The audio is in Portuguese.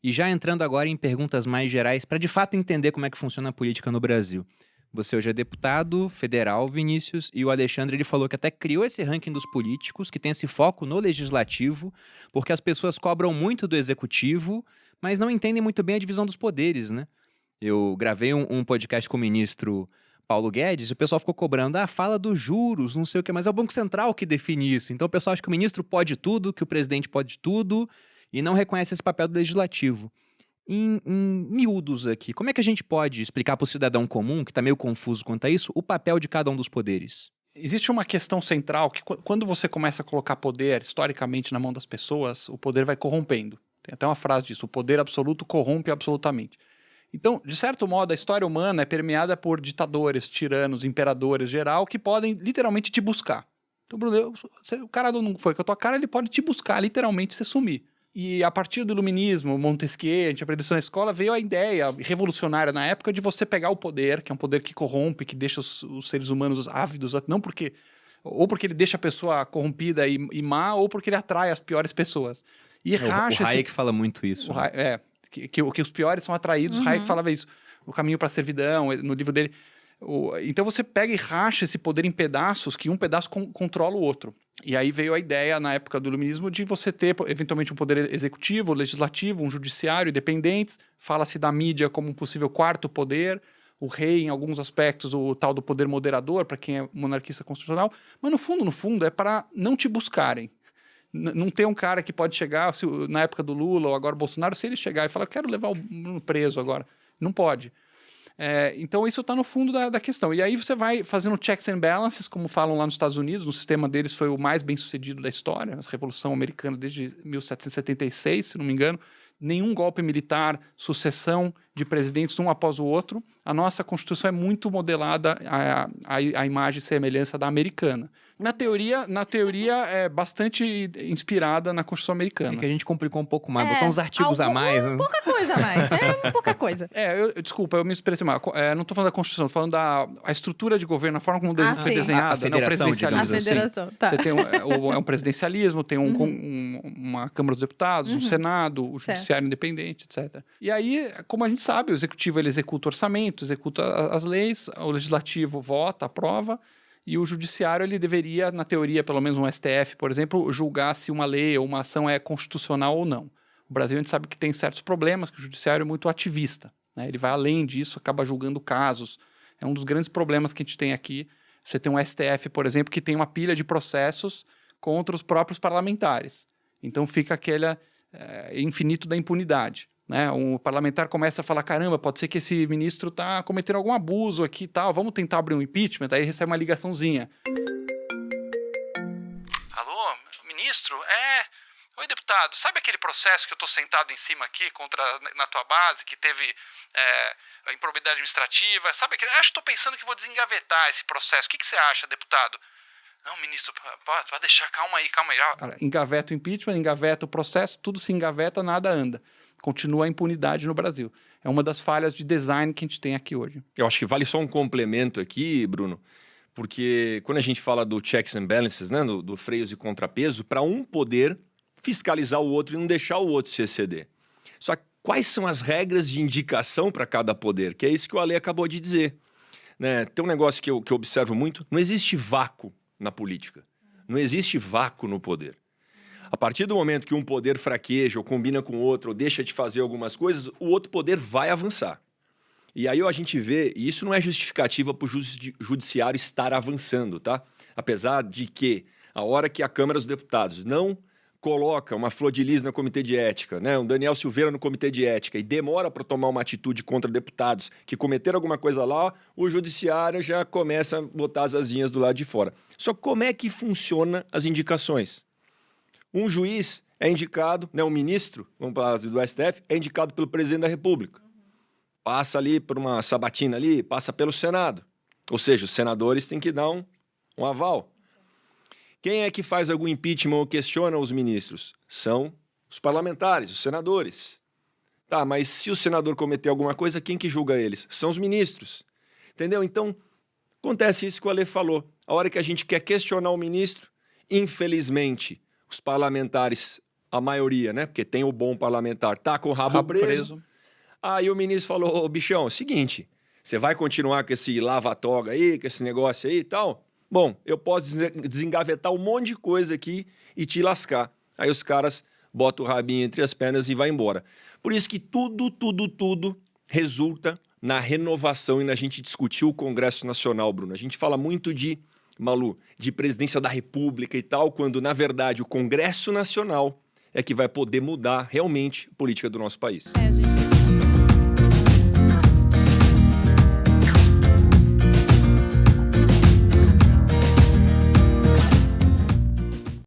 E já entrando agora em perguntas mais gerais, para de fato entender como é que funciona a política no Brasil. Você hoje é deputado federal, Vinícius, e o Alexandre ele falou que até criou esse ranking dos políticos, que tem esse foco no legislativo, porque as pessoas cobram muito do executivo, mas não entendem muito bem a divisão dos poderes, né? Eu gravei um podcast com o ministro Paulo Guedes e o pessoal ficou cobrando, fala dos juros, não sei o quê, mas é o Banco Central que define isso. Então o pessoal acha que o ministro pode tudo, que o presidente pode tudo, e não reconhece esse papel do legislativo. Em miúdos aqui, como é que a gente pode explicar para o cidadão comum, que está meio confuso quanto a isso, o papel de cada um dos poderes? Existe uma questão central que quando você começa a colocar poder, historicamente, na mão das pessoas, o poder vai corrompendo. Tem até uma frase disso, o poder absoluto corrompe absolutamente. Então, de certo modo, a história humana é permeada por ditadores, tiranos, imperadores, geral, que podem literalmente te buscar. Então, Bruno, o cara não foi com a tua cara, ele pode te buscar, literalmente, você sumir. E a partir do iluminismo, Montesquieu, a gente aprendeu isso na escola, veio a ideia revolucionária na época de você pegar o poder, que é um poder que corrompe, que deixa os seres humanos ávidos, não porque... Ou porque ele deixa a pessoa corrompida e má, ou porque ele atrai as piores pessoas. E racha o Hayek fala muito isso. Que os piores são atraídos, Hayek falava isso, o caminho para a servidão, no livro dele. Então você pega e racha esse poder em pedaços, que um pedaço controla o outro. E aí veio a ideia, na época do iluminismo, de você ter, eventualmente, um poder executivo, legislativo, um judiciário independentes. Fala-se da mídia como um possível quarto poder, o rei, em alguns aspectos, o tal do poder moderador, para quem é monarquista constitucional. Mas, no fundo, é para não te buscarem. Não tem um cara que pode chegar, na época do Lula ou agora Bolsonaro, se ele chegar e falar, quero levar o Bruno preso agora. Não pode. Então isso está no fundo da questão. E aí você vai fazendo checks and balances, como falam lá nos Estados Unidos, no sistema deles foi o mais bem sucedido da história, a Revolução Americana desde 1776, se não me engano, nenhum golpe militar, sucessão de presidentes um após o outro. A nossa Constituição é muito modelada à imagem e semelhança da americana. Na teoria é bastante inspirada na Constituição americana. É que a gente complicou um pouco mais, botou uns artigos a mais. Né? Pouca coisa a mais, pouca coisa. Desculpa, eu me expressei mal. Não estou falando da Constituição, estou falando da estrutura de governo, a forma como foi desenhada. A federação, a federação, tá. Você tem um presidencialismo, tem uma Câmara dos Deputados, um Senado, o Judiciário Independente, etc. E aí, como a gente sabe, o Executivo ele executa o orçamento, executa as leis, o Legislativo vota, aprova, e o Judiciário ele deveria, na teoria, pelo menos um STF, por exemplo, julgar se uma lei ou uma ação é constitucional ou não. O Brasil a gente sabe que tem certos problemas, que o Judiciário é muito ativista, né? Ele vai além disso, acaba julgando casos. É um dos grandes problemas que a gente tem aqui. Você tem um STF, por exemplo, que tem uma pilha de processos contra os próprios parlamentares. Então fica aquele infinito da impunidade. Né? Um parlamentar começa a falar, caramba, pode ser que esse ministro está cometendo algum abuso aqui e tal, vamos tentar abrir um impeachment, aí recebe uma ligaçãozinha. Alô, ministro? Oi, deputado, sabe aquele processo que eu estou sentado em cima aqui na tua base, que teve improbidade administrativa? Sabe aquele? Acho que estou pensando que vou desengavetar esse processo. O que você acha, deputado? Não, ministro, pode deixar, calma aí. Engaveta o impeachment, engaveta o processo, tudo se engaveta, nada anda. Continua a impunidade no Brasil. É uma das falhas de design que a gente tem aqui hoje. Eu acho que vale só um complemento aqui, Bruno, porque quando a gente fala do checks and balances, né, do freios e contrapeso, para um poder fiscalizar o outro e não deixar o outro se exceder. Só que quais são as regras de indicação para cada poder? Que é isso que o Ale acabou de dizer. Né? Tem um negócio que eu observo muito, não existe vácuo na política. Não existe vácuo no poder. A partir do momento que um poder fraqueja ou combina com o outro ou deixa de fazer algumas coisas, o outro poder vai avançar. E aí a gente vê, e isso não é justificativa para o judiciário estar avançando, tá? Apesar de que a hora que a Câmara dos Deputados não coloca uma Flor de Lis no Comitê de Ética, né, um Daniel Silveira no Comitê de Ética e demora para tomar uma atitude contra deputados que cometeram alguma coisa lá, o judiciário já começa a botar as asinhas do lado de fora. Só como é que funciona as indicações? Um juiz é indicado, né, um ministro, vamos falar do STF, é indicado pelo presidente da República. Passa ali por uma sabatina ali, passa pelo Senado. Ou seja, os senadores têm que dar um aval. Quem é que faz algum impeachment ou questiona os ministros? São os parlamentares, os senadores. Tá, mas se o senador cometer alguma coisa, quem que julga eles? São os ministros. Entendeu? Então, acontece isso que o Ale falou. A hora que a gente quer questionar o ministro, infelizmente, os parlamentares a maioria, né? Porque tem o bom parlamentar, tá com o rabo preso. Aí o ministro falou, ô, bichão, seguinte, você vai continuar com esse lava-toga aí, com esse negócio aí e tal? Bom, eu posso desengavetar um monte de coisa aqui e te lascar. Aí os caras botam o rabinho entre as pernas e vai embora. Por isso que tudo resulta na renovação e na gente discutir o Congresso Nacional, Bruno. A gente fala muito de, Malu, de presidência da República e tal, quando, na verdade, o Congresso Nacional é que vai poder mudar realmente a política do nosso país. Gente...